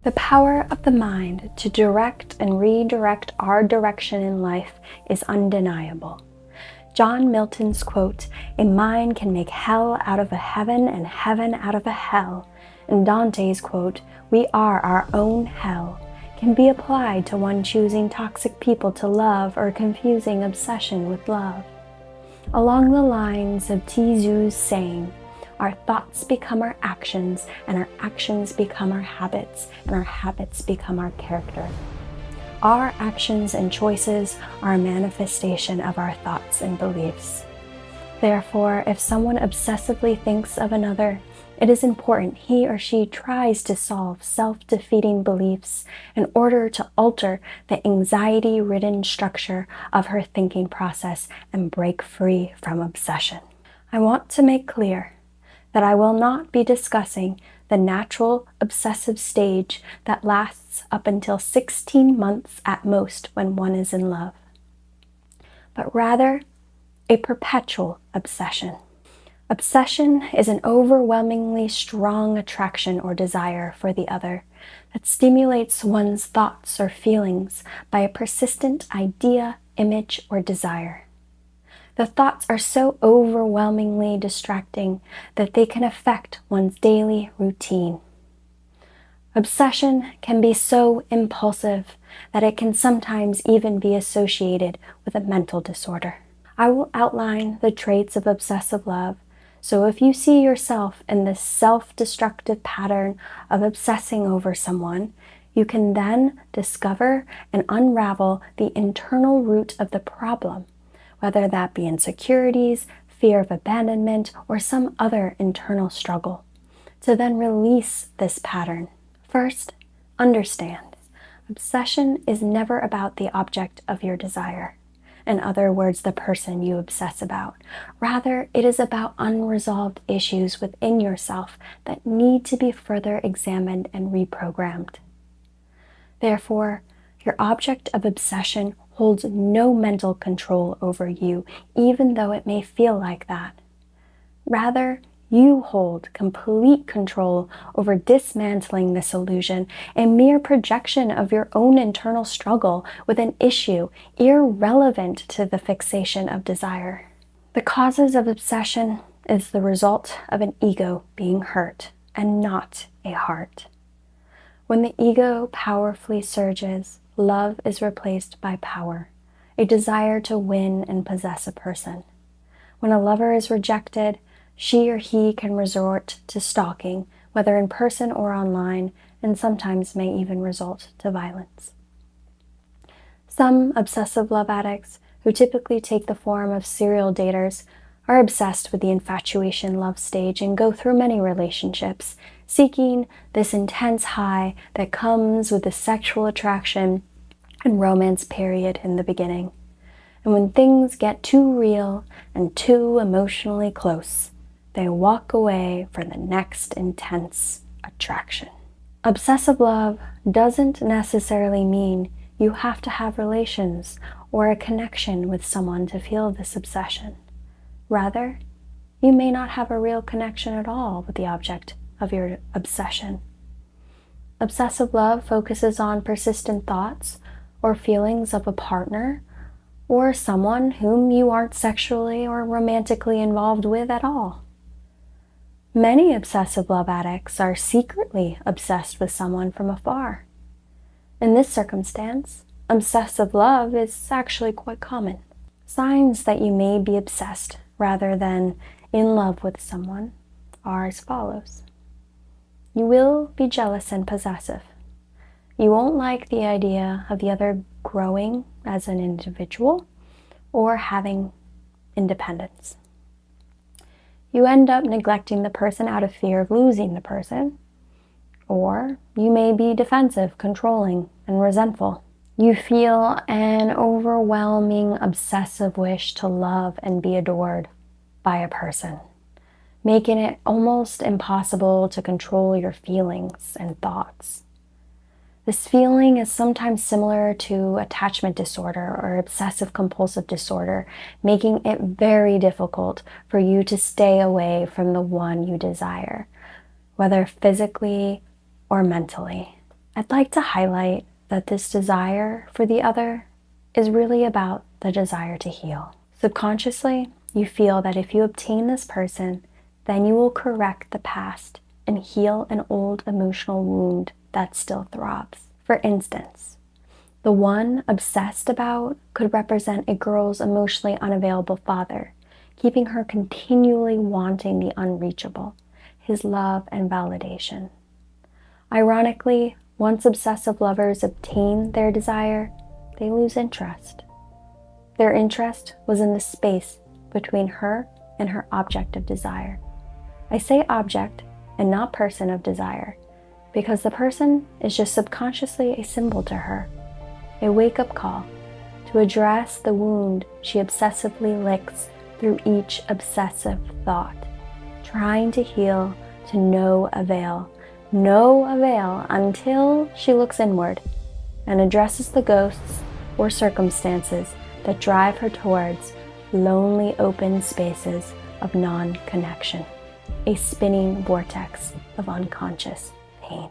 The power of the mind to direct and redirect our direction in life is undeniable. John Milton's quote, "A mind can make hell out of a heaven and heaven out of a hell," and Dante's quote, "We are our own hell," can be applied to one choosing toxic people to love or confusing obsession with love. Along the lines of Tzu's saying, our thoughts become our actions, and our actions become our habits, and our habits become our character. Our actions and choices are a manifestation of our thoughts and beliefs. Therefore, if someone obsessively thinks of another, it is important he or she tries to solve self-defeating beliefs in order to alter the anxiety-ridden structure of her thinking process and break free from obsession. I want to make clear that I will not be discussing the natural obsessive stage that lasts up until 16 months at most when one is in love, but rather a perpetual obsession. Obsession is an overwhelmingly strong attraction or desire for the other that stimulates one's thoughts or feelings by a persistent idea, image, or desire. The thoughts are so overwhelmingly distracting that they can affect one's daily routine. Obsession can be so impulsive that it can sometimes even be associated with a mental disorder. I will outline the traits of obsessive love, so if you see yourself in this self-destructive pattern of obsessing over someone, you can then discover and unravel the internal root of the problem, whether that be insecurities, fear of abandonment, or some other internal struggle, to then release this pattern. First, understand, obsession is never about the object of your desire. In other words, the person you obsess about. Rather, it is about unresolved issues within yourself that need to be further examined and reprogrammed. Therefore, your object of obsession holds no mental control over you, even though it may feel like that. Rather, you hold complete control over dismantling this illusion, a mere projection of your own internal struggle with an issue irrelevant to the fixation of desire. The causes of obsession is the result of an ego being hurt and not a heart. When the ego powerfully surges, love is replaced by power, a desire to win and possess a person. When a lover is rejected, she or he can resort to stalking, whether in person or online, and sometimes may even result to violence. Some obsessive love addicts, who typically take the form of serial daters, are obsessed with the infatuation love stage and go through many relationships, seeking this intense high that comes with the sexual attraction and romance period in the beginning. And when things get too real and too emotionally close, they walk away for the next intense attraction. Obsessive love doesn't necessarily mean you have to have relations or a connection with someone to feel this obsession. Rather, you may not have a real connection at all with the object of your obsession. Obsessive love focuses on persistent thoughts or feelings of a partner or someone whom you aren't sexually or romantically involved with at all. Many obsessive love addicts are secretly obsessed with someone from afar. In this circumstance, obsessive love is actually quite common. Signs that you may be obsessed rather than in love with someone are as follows. You will be jealous and possessive. You won't like the idea of the other growing as an individual or having independence. You end up neglecting the person out of fear of losing the person, or you may be defensive, controlling, and resentful. You feel an overwhelming, obsessive wish to love and be adored by a person, making it almost impossible to control your feelings and thoughts. This feeling is sometimes similar to attachment disorder or obsessive compulsive disorder, making it very difficult for you to stay away from the one you desire, whether physically or mentally. I'd like to highlight that this desire for the other is really about the desire to heal. Subconsciously, you feel that if you obtain this person, then you will correct the past and heal an old emotional wound that still throbs. For instance, the one obsessed about could represent a girl's emotionally unavailable father, keeping her continually wanting the unreachable, his love and validation. Ironically, once obsessive lovers obtain their desire, they lose interest. Their interest was in the space between her and her object of desire. I say object and not person of desire because the person is just subconsciously a symbol to her, a wake-up call to address the wound she obsessively licks through each obsessive thought, trying to heal to no avail until she looks inward and addresses the ghosts or circumstances that drive her towards lonely open spaces of non-connection, a spinning vortex of unconscious pain.